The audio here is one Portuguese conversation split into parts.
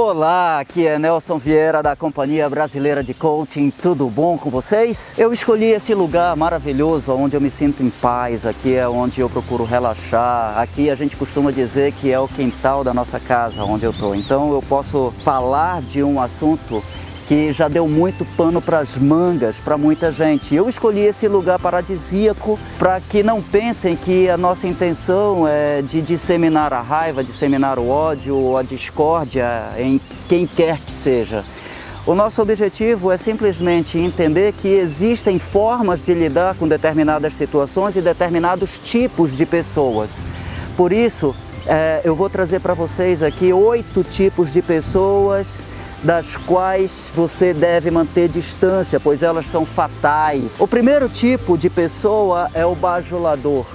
Olá, aqui é Nelson Vieira da Companhia Brasileira de Coaching, tudo bom com vocês? Eu escolhi esse lugar maravilhoso onde eu me sinto em paz, aqui é onde eu procuro relaxar, aqui a gente costuma dizer que é o quintal da nossa casa onde eu estou, então eu posso falar de um assunto que já deu muito pano para as mangas para muita gente. Eu escolhi esse lugar paradisíaco para que não pensem que a nossa intenção é de disseminar a raiva, disseminar o ódio ou a discórdia em quem quer que seja. O nosso objetivo é simplesmente entender que existem formas de lidar com determinadas situações e determinados tipos de pessoas. Por isso, eu vou trazer para vocês aqui 8 tipos de pessoas das quais você deve manter distância, pois elas são fatais. O primeiro tipo de pessoa é o bajulador.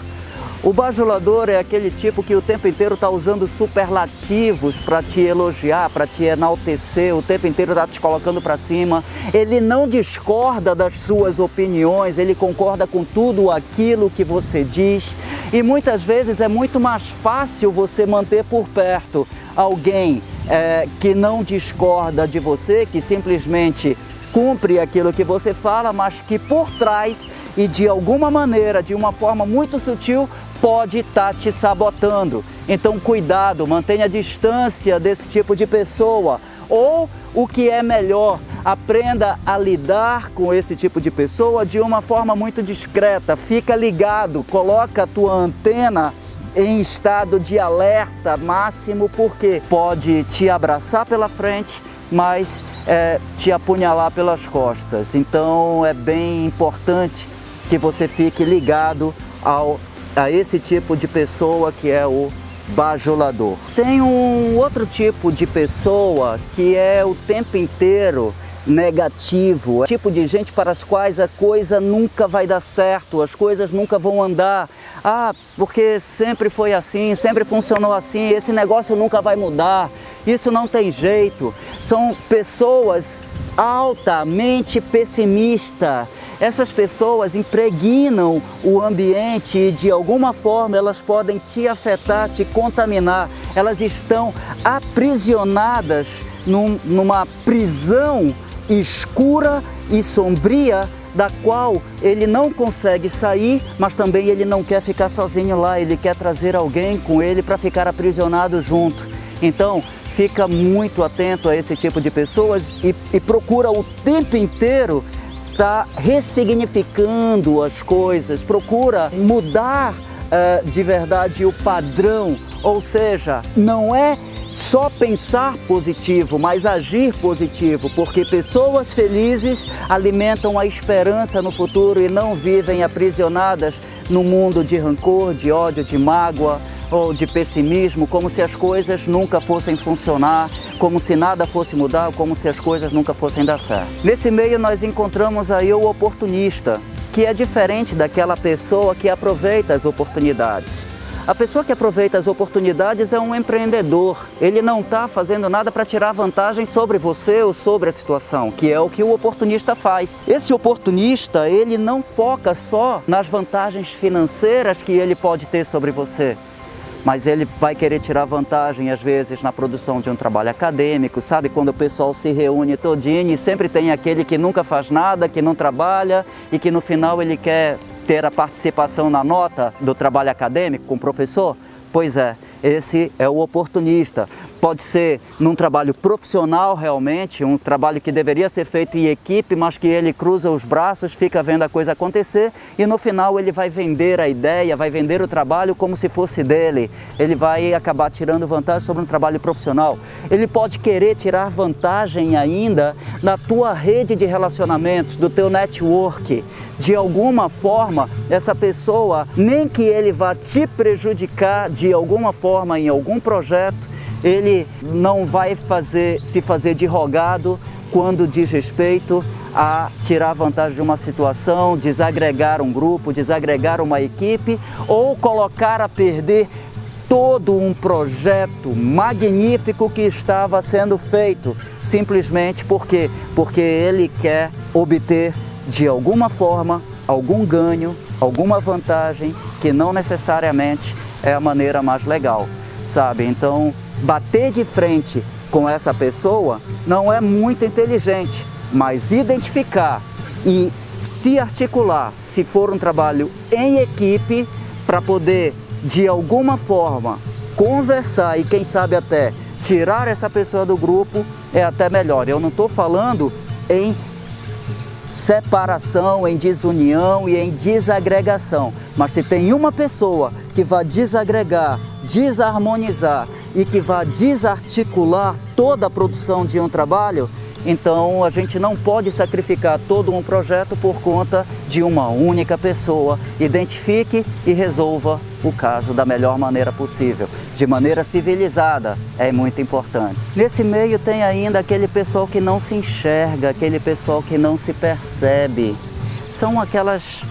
O bajulador é aquele tipo que o tempo inteiro está usando superlativos para te elogiar, para te enaltecer, o tempo inteiro está te colocando para cima. Ele não discorda das suas opiniões, ele concorda com tudo aquilo que você diz. E muitas vezes é muito mais fácil você manter por perto alguém que não discorda de você, que simplesmente cumpre aquilo que você fala, mas que por trás e de alguma maneira, de uma forma muito sutil, pode estar te sabotando. Então cuidado, mantenha a distância desse tipo de pessoa. Ou, o que é melhor, aprenda a lidar com esse tipo de pessoa de uma forma muito discreta. Fica ligado, coloca a tua antena em estado de alerta máximo, porque pode te abraçar pela frente, mas te apunhalar pelas costas. Então é bem importante que você fique ligado a esse tipo de pessoa que é o bajulador. Tem um outro tipo de pessoa que é o tempo inteiro negativo, tipo de gente para as quais a coisa nunca vai dar certo, as coisas nunca vão andar. Porque sempre foi assim, sempre funcionou assim, esse negócio nunca vai mudar, isso não tem jeito. São pessoas altamente pessimistas. Essas pessoas impregnam o ambiente e de alguma forma elas podem te afetar, te contaminar. Elas estão aprisionadas numa prisão escura e sombria, da qual ele não consegue sair, mas também ele não quer ficar sozinho lá, ele quer trazer alguém com ele para ficar aprisionado junto. Então, fica muito atento a esse tipo de pessoas e procura o tempo inteiro estar ressignificando as coisas, procura mudar de verdade o padrão, ou seja, não é só pensar positivo, mas agir positivo, porque pessoas felizes alimentam a esperança no futuro e não vivem aprisionadas no mundo de rancor, de ódio, de mágoa ou de pessimismo, como se as coisas nunca fossem funcionar, como se nada fosse mudar, como se as coisas nunca fossem dar certo. Nesse meio nós encontramos aí o oportunista, que é diferente daquela pessoa que aproveita as oportunidades. A pessoa que aproveita as oportunidades é um empreendedor. Ele não está fazendo nada para tirar vantagem sobre você ou sobre a situação, que é o que o oportunista faz. Esse oportunista, ele não foca só nas vantagens financeiras que ele pode ter sobre você, mas ele vai querer tirar vantagem, às vezes, na produção de um trabalho acadêmico, sabe? Quando o pessoal se reúne todinho e sempre tem aquele que nunca faz nada, que não trabalha e que no final ele quer ter a participação na nota do trabalho acadêmico com o professor? Pois é, esse é o oportunista. Pode ser num trabalho profissional realmente, um trabalho que deveria ser feito em equipe, mas que ele cruza os braços, fica vendo a coisa acontecer e no final ele vai vender a ideia, vai vender o trabalho como se fosse dele. Ele vai acabar tirando vantagem sobre um trabalho profissional. Ele pode querer tirar vantagem ainda da tua rede de relacionamentos, do teu network. De alguma forma, essa pessoa, nem que ele vá te prejudicar de alguma forma em algum projeto, ele não vai se fazer de rogado quando diz respeito a tirar vantagem de uma situação, desagregar um grupo, desagregar uma equipe ou colocar a perder todo um projeto magnífico que estava sendo feito, simplesmente porque ele quer obter de alguma forma algum ganho, alguma vantagem que não necessariamente é a maneira mais legal, sabe? Então, bater de frente com essa pessoa não é muito inteligente, mas identificar e se articular, se for um trabalho em equipe, para poder de alguma forma conversar e quem sabe até tirar essa pessoa do grupo, é até melhor. Eu não estou falando em separação, em desunião e em desagregação, mas se tem uma pessoa que vai desagregar, desarmonizar e que vai desarticular toda a produção de um trabalho, então a gente não pode sacrificar todo um projeto por conta de uma única pessoa. Identifique e resolva o caso da melhor maneira possível, de maneira civilizada, é muito importante. Nesse meio tem ainda aquele pessoal que não se enxerga, aquele pessoal que não se percebe. São aquelas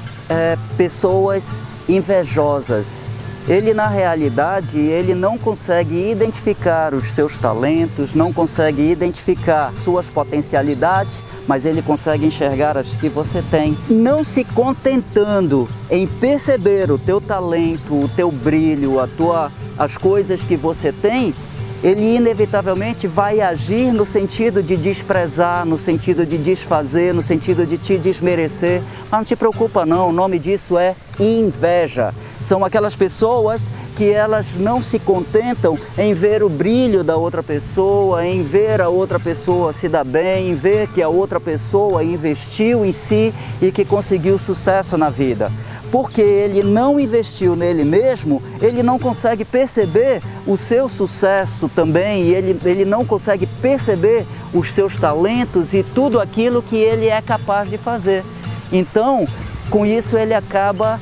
pessoas invejosas. Ele, na realidade, ele não consegue identificar os seus talentos, não consegue identificar suas potencialidades, mas ele consegue enxergar as que você tem. Não se contentando em perceber o teu talento, o teu brilho, as coisas que você tem, ele inevitavelmente vai agir no sentido de desprezar, no sentido de desfazer, no sentido de te desmerecer. Mas não te preocupa não, o nome disso é inveja. São aquelas pessoas que elas não se contentam em ver o brilho da outra pessoa, em ver a outra pessoa se dar bem, em ver que a outra pessoa investiu em si e que conseguiu sucesso na vida. Porque ele não investiu nele mesmo, ele não consegue perceber o seu sucesso também, e ele não consegue perceber os seus talentos e tudo aquilo que ele é capaz de fazer. Então, com isso ele acaba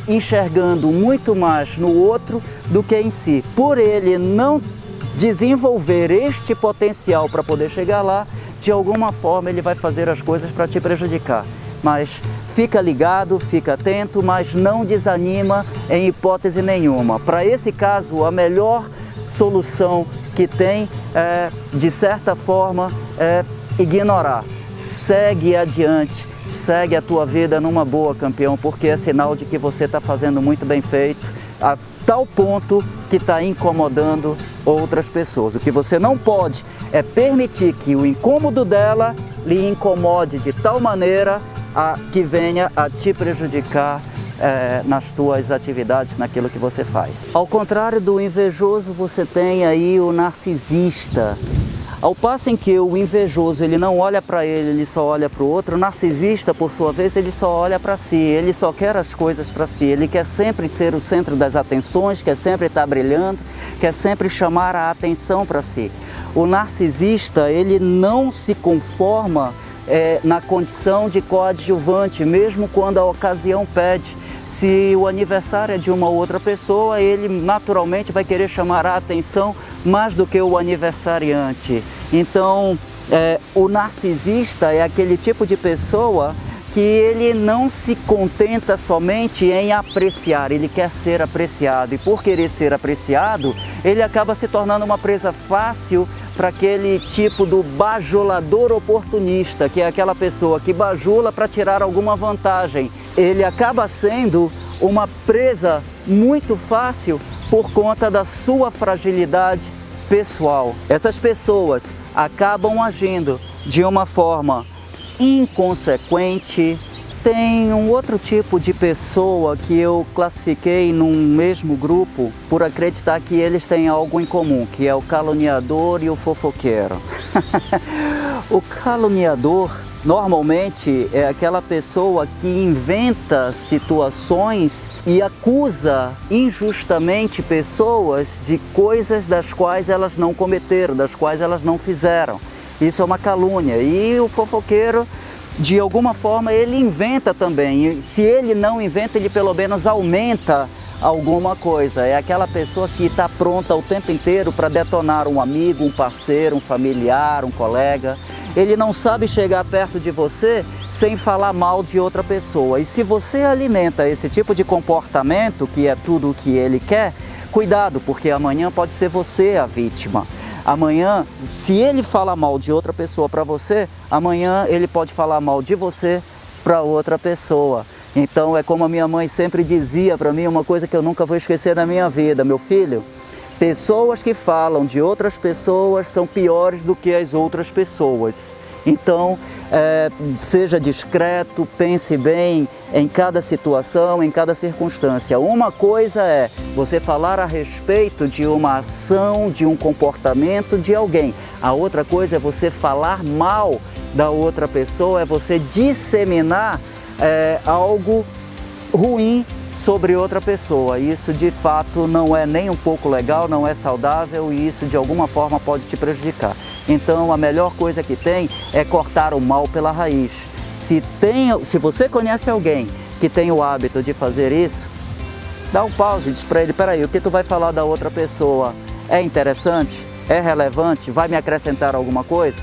enxergando muito mais no outro do que em si. Por ele não desenvolver este potencial para poder chegar lá, de alguma forma ele vai fazer as coisas para te prejudicar. Mas fica ligado, fica atento, mas não desanima em hipótese nenhuma. Para esse caso, a melhor solução que tem de certa forma, ignorar. Segue adiante, segue a tua vida numa boa, campeão, porque é sinal de que você está fazendo muito bem feito, a tal ponto que está incomodando outras pessoas. O que você não pode é permitir que o incômodo dela lhe incomode de tal maneira que venha a te prejudicar nas tuas atividades, naquilo que você faz. Ao contrário do invejoso, você tem aí o narcisista. Ao passo em que o invejoso ele não olha para ele só olha para o outro, o narcisista, por sua vez, ele só olha para si, ele só quer as coisas para si, ele quer sempre ser o centro das atenções, quer sempre estar brilhando, quer sempre chamar a atenção para si. O narcisista, ele não se conforma na condição de coadjuvante, mesmo quando a ocasião pede. Se o aniversário é de uma outra pessoa, ele naturalmente vai querer chamar a atenção mais do que o aniversariante. Então, o narcisista é aquele tipo de pessoa que ele não se contenta somente em apreciar, ele quer ser apreciado. E por querer ser apreciado, ele acaba se tornando uma presa fácil para aquele tipo do bajulador oportunista, que é aquela pessoa que bajula para tirar alguma vantagem. Ele acaba sendo uma presa muito fácil por conta da sua fragilidade pessoal. Essas pessoas acabam agindo de uma forma inconsequente. Tem um outro tipo de pessoa que eu classifiquei num mesmo grupo por acreditar que eles têm algo em comum, que é o caluniador e o fofoqueiro. O caluniador normalmente é aquela pessoa que inventa situações e acusa injustamente pessoas de coisas das quais elas não cometeram, das quais elas não fizeram. Isso é uma calúnia. E o fofoqueiro, de alguma forma, ele inventa também. E se ele não inventa, ele pelo menos aumenta alguma coisa. É aquela pessoa que está pronta o tempo inteiro para detonar um amigo, um parceiro, um familiar, um colega. Ele não sabe chegar perto de você sem falar mal de outra pessoa. E se você alimenta esse tipo de comportamento, que é tudo o que ele quer, cuidado, porque amanhã pode ser você a vítima. Amanhã, se ele fala mal de outra pessoa para você, amanhã ele pode falar mal de você para outra pessoa. Então é como a minha mãe sempre dizia para mim, uma coisa que eu nunca vou esquecer na minha vida: meu filho, Pessoas que falam de outras pessoas são piores do que as outras pessoas. Então, seja discreto, pense bem em cada situação, em cada circunstância. Uma coisa é você falar a respeito de uma ação, de um comportamento de alguém. A outra coisa é você falar mal da outra pessoa, é você disseminar algo ruim sobre outra pessoa. Isso de fato não é nem um pouco legal, não é saudável e isso de alguma forma pode te prejudicar. Então a melhor coisa que tem é cortar o mal pela raiz. Se você conhece alguém que tem o hábito de fazer isso, dá um pause e diz para ele, peraí, o que tu vai falar da outra pessoa é interessante? É relevante? Vai me acrescentar alguma coisa?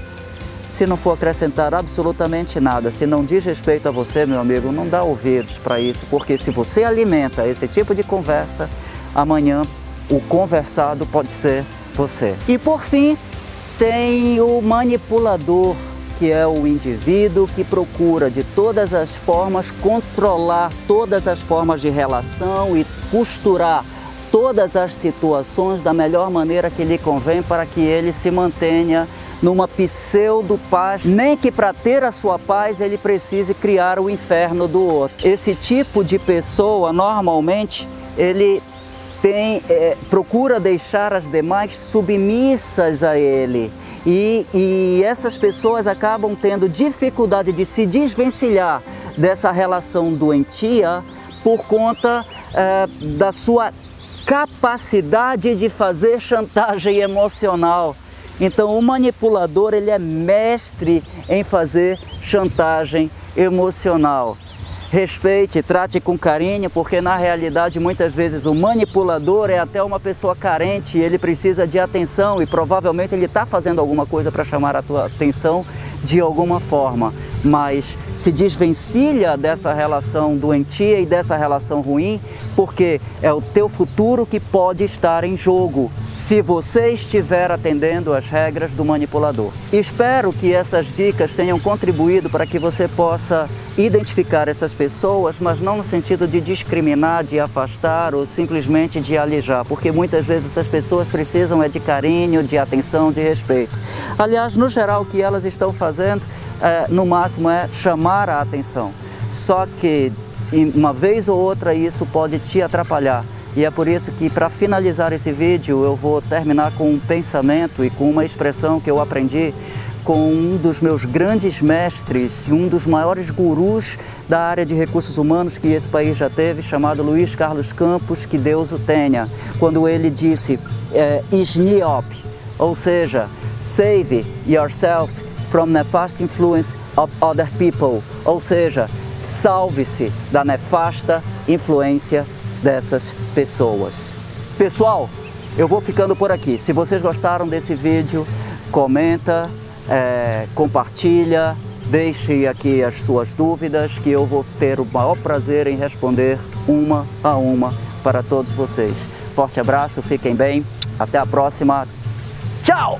Se não for acrescentar absolutamente nada, se não diz respeito a você, meu amigo, não dá ouvidos para isso, porque se você alimenta esse tipo de conversa, amanhã o conversado pode ser você. E por fim, tem o manipulador, que é o indivíduo que procura de todas as formas controlar todas as formas de relação e costurar todas as situações da melhor maneira que lhe convém para que ele se mantenha numa pseudo-paz, nem que para ter a sua paz ele precise criar o inferno do outro. Esse tipo de pessoa, normalmente, ele procura deixar as demais submissas a ele. E essas pessoas acabam tendo dificuldade de se desvencilhar dessa relação doentia por conta da sua capacidade de fazer chantagem emocional. Então o manipulador ele é mestre em fazer chantagem emocional. Respeite, trate com carinho, porque na realidade muitas vezes o manipulador é até uma pessoa carente, ele precisa de atenção e provavelmente ele está fazendo alguma coisa para chamar a tua atenção de alguma forma. Mas se desvencilha dessa relação doentia e dessa relação ruim, porque é o teu futuro que pode estar em jogo, se você estiver atendendo às regras do manipulador. Espero que essas dicas tenham contribuído para que você possa identificar essas pessoas, mas não no sentido de discriminar, de afastar ou simplesmente de alijar, porque muitas vezes essas pessoas precisam de carinho, de atenção, de respeito. Aliás, no geral, o que elas estão fazendo, no máximo, é chamar a atenção. Só que, uma vez ou outra, isso pode te atrapalhar. E é por isso que, para finalizar esse vídeo, eu vou terminar com um pensamento e com uma expressão que eu aprendi com um dos meus grandes mestres, um dos maiores gurus da área de recursos humanos que esse país já teve, chamado Luiz Carlos Campos, que Deus o tenha, quando ele disse, Sniop, ou seja, save yourself from nefast influence of other people, ou seja, salve-se da nefasta influência dessas pessoas. Pessoal, eu vou ficando por aqui. Se vocês gostaram desse vídeo, comenta, compartilha, deixe aqui as suas dúvidas, que eu vou ter o maior prazer em responder uma a uma para todos vocês. Forte abraço, fiquem bem, até a próxima, tchau!